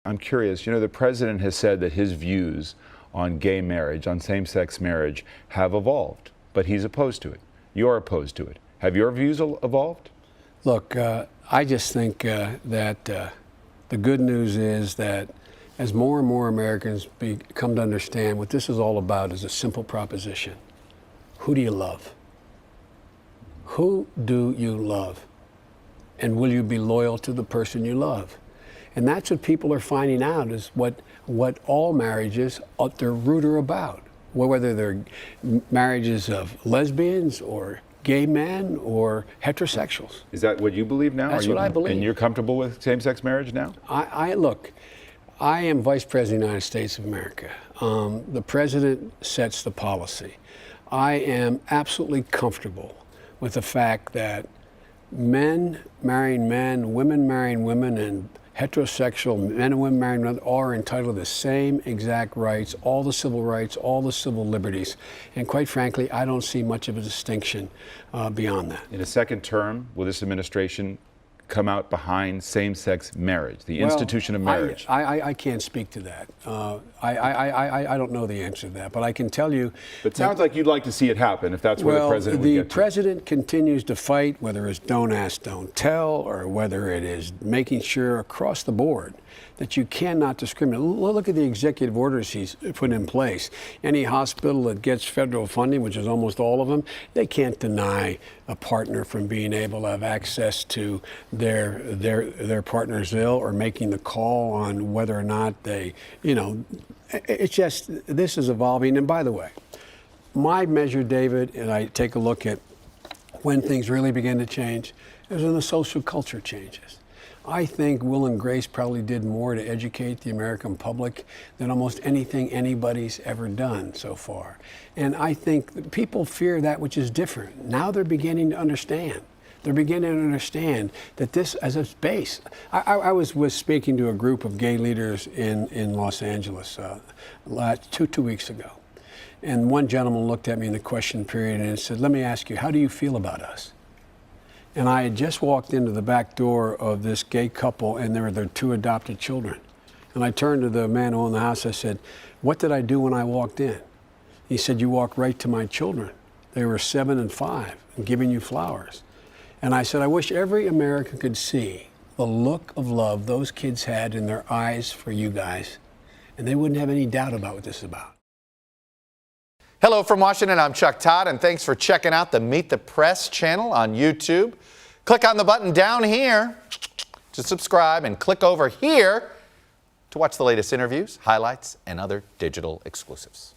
I'm curious, you know, the president has said that his views on gay marriage, on same-sex marriage, have evolved, but he's opposed to it. You're opposed to it. Have your views evolved? Look, I just think that the good news is that as more and more Americans come to understand what this is all about is a simple proposition. Who do you love? Who do you love? And will you be loyal to the person you love? And that's what people are finding out is what all marriages at their root are about. Whether they're marriages of lesbians or gay men or heterosexuals. Is that what you believe now? That's what I believe. And you're comfortable with same-sex marriage now? Look, I am Vice President of the United States of America. The President sets the policy. I am absolutely comfortable with the fact that men marrying men, women marrying women, and heterosexual men and women marrying women are entitled to the same exact rights, all the civil rights, all the civil liberties. And quite frankly, I don't see much of a distinction beyond that. In a second term, will this administration come out behind same-sex marriage, the institution of marriage? I can't speak to that. I don't know the answer to that, but I can tell you. But it sounds like you'd like to see it happen if that's where the president would get to. The president continues to fight, whether it's don't ask, don't tell, or whether it is making sure across the board that you cannot discriminate. Look at the executive orders he's put in place. Any hospital that gets federal funding, which is almost all of them, they can't deny a partner from being able to have access to their partner's ill or making the call on whether or not they, you know, it's just, this is evolving. And by the way, my measure, David, and I take a look at when things really begin to change, is when the social culture changes. I think Will and Grace probably did more to educate the American public than almost anything anybody's ever done so far. And I think people fear that which is different. Now they're beginning to understand. They're beginning to understand that this as a base. I was speaking to a group of gay leaders in Los Angeles two weeks ago. And one gentleman looked at me in the question period and said, "Let me ask you, how do you feel about us?" And I had just walked into the back door of this gay couple, and there were their two adopted children. And I turned to the man who owned the house. I said, "What did I do when I walked in?" He said, "You walked right to my children. They were 7 and 5 and giving you flowers." And I said, "I wish every American could see the look of love those kids had in their eyes for you guys, and they wouldn't have any doubt about what this is about." Hello from Washington, I'm Chuck Todd, and thanks for checking out the Meet the Press channel on YouTube. Click on the button down here to subscribe and click over here to watch the latest interviews, highlights, and other digital exclusives.